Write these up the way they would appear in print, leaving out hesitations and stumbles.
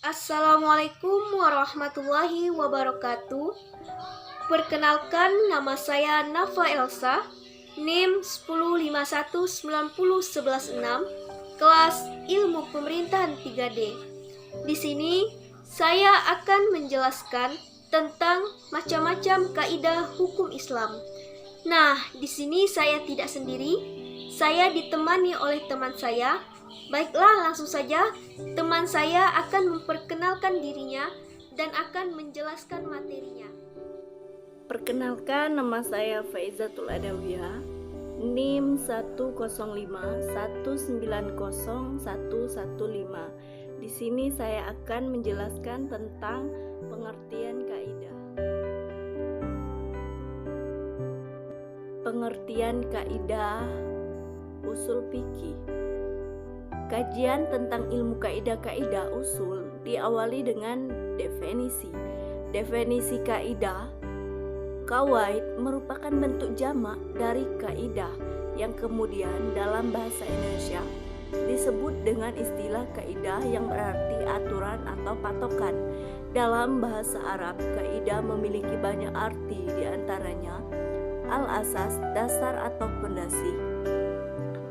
Assalamualaikum warahmatullahi wabarakatuh. Perkenalkan, nama saya Nafa Elsa, NIM 1051901116, kelas Ilmu Pemerintahan 3D. Di sini saya akan menjelaskan tentang macam-macam kaidah hukum Islam. Nah, di sini saya tidak sendiri, saya ditemani oleh teman saya. Baiklah, langsung saja teman saya akan memperkenalkan dirinya dan akan menjelaskan materinya. Perkenalkan, nama saya Faizatul Adawiyah, NIM 105190115. Di sini saya akan menjelaskan tentang pengertian kaidah. Pengertian kaidah usul fikih. Kajian tentang ilmu kaidah-kaidah usul diawali dengan definisi. Definisi kaidah, kawaid, merupakan bentuk jamak dari kaidah yang kemudian dalam bahasa Indonesia disebut dengan istilah kaidah yang berarti aturan atau patokan. Dalam bahasa Arab, kaidah memiliki banyak arti, diantaranya al-asas, dasar atau pondasi,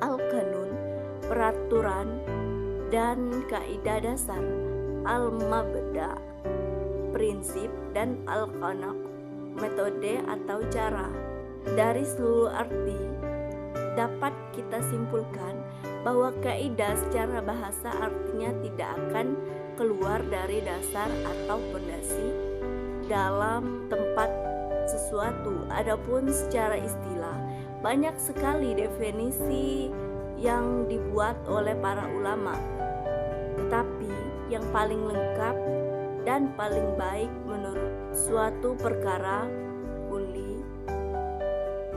al-kanun, peraturan, dan kaidah dasar, al-mabda, prinsip, dan al-qanak, metode atau cara. Dari seluruh arti dapat kita simpulkan bahwa kaidah secara bahasa artinya tidak akan keluar dari dasar atau pondasi dalam tempat sesuatu. Adapun secara istilah, banyak sekali definisi yang dibuat oleh para ulama, tetapi yang paling lengkap dan paling baik menurut suatu perkara uli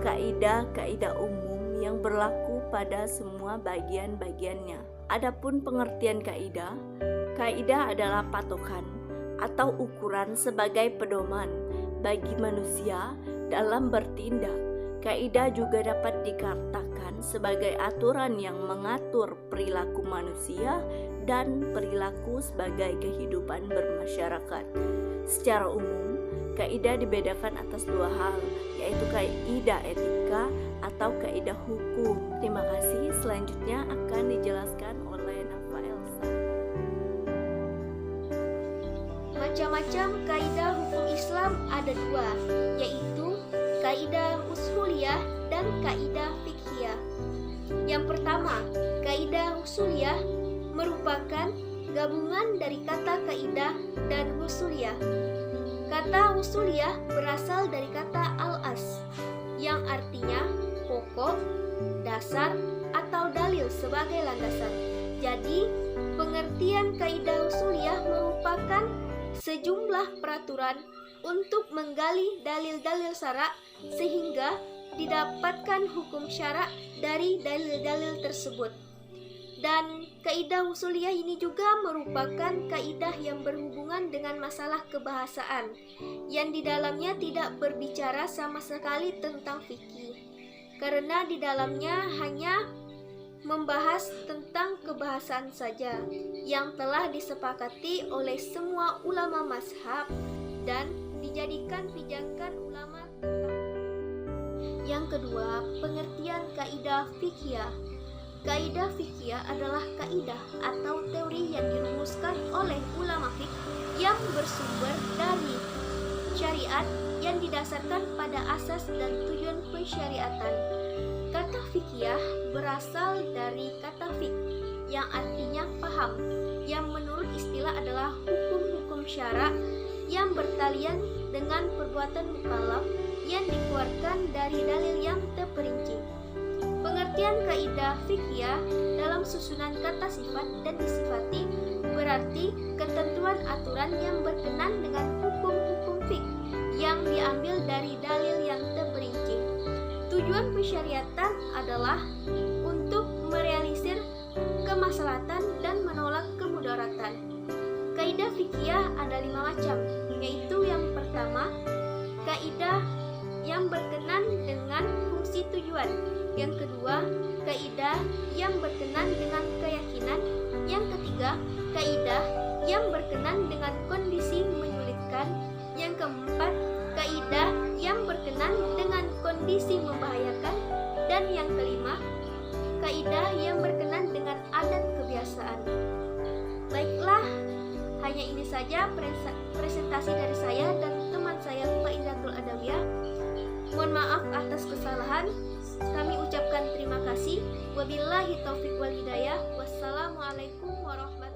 kaidah-kaidah umum yang berlaku pada semua bagian-bagiannya. Adapun pengertian kaidah, kaidah adalah patokan atau ukuran sebagai pedoman bagi manusia dalam bertindak. Kaidah juga dapat dikatakan sebagai aturan yang mengatur perilaku manusia dan perilaku sebagai kehidupan bermasyarakat. Secara umum, kaidah dibedakan atas dua hal, yaitu kaidah etika atau kaidah hukum. Terima kasih. Selanjutnya akan dijelaskan oleh Nafa Elsa. Macam-macam kaidah hukum Islam ada dua, yaitu kaidah usuliyah dan kaidah fiqhiyah. Yang pertama, kaidah usuliyah merupakan gabungan dari kata kaidah dan usuliyah. Kata usuliyah berasal dari kata al-as, yang artinya pokok, dasar, atau dalil sebagai landasan. Jadi, pengertian kaidah usuliyah merupakan sejumlah peraturan untuk menggali dalil-dalil syara' sehingga didapatkan hukum syara' dari dalil-dalil tersebut. Dan kaidah usuliyah ini juga merupakan kaidah yang berhubungan dengan masalah kebahasaan, yang di dalamnya tidak berbicara sama sekali tentang fikih, karena di dalamnya hanya membahas tentang kebahasaan saja yang telah disepakati oleh semua ulama mazhab dan dijadikan pijakan ulama. Yang kedua, pengertian kaidah fiqhiyah. Kaidah fiqhiyah adalah kaidah atau teori yang dirumuskan oleh ulama fiqh yang bersumber dari syariat yang didasarkan pada asas dan tujuan pensyariatan. Kata fiqhiyah berasal dari kata fiqh yang artinya paham, yang menurut istilah adalah hukum-hukum syara' yang bertalian dengan perbuatan mukallaf yang dikeluarkan dari dalil yang terperinci. Pengertian kaidah fiqhiyah dalam susunan kata sifat dan disifati berarti ketentuan aturan yang berkenan dengan hukum-hukum fiqh yang diambil dari dalil yang terperinci. Tujuan pensyariatan adalah untuk merealisir kemaslahatan dan menolak kemudaratan. Kaidah fiqhiyah ada 5 macam, yaitu yang pertama, kaidah yang berkenan dengan fungsi tujuan tujuan. Yang kedua, kaidah yang berkenan dengan keyakinan. Yang ketiga, kaidah yang berkenan dengan kondisi menyulitkan. Yang keempat, kaidah yang berkenan dengan kondisi membahayakan. Dan yang kelima, kaidah yang berkenan dengan adat kebiasaan. Baiklah, hanya ini saja presentasi dari saya dan teman saya Faizatul Adawiyah. Mohon maaf atas kesalahan. Kami ucapkan terima kasih. Wabillahi taufiq wal hidayah. Wassalamualaikum warahmatullahi wabarakatuh.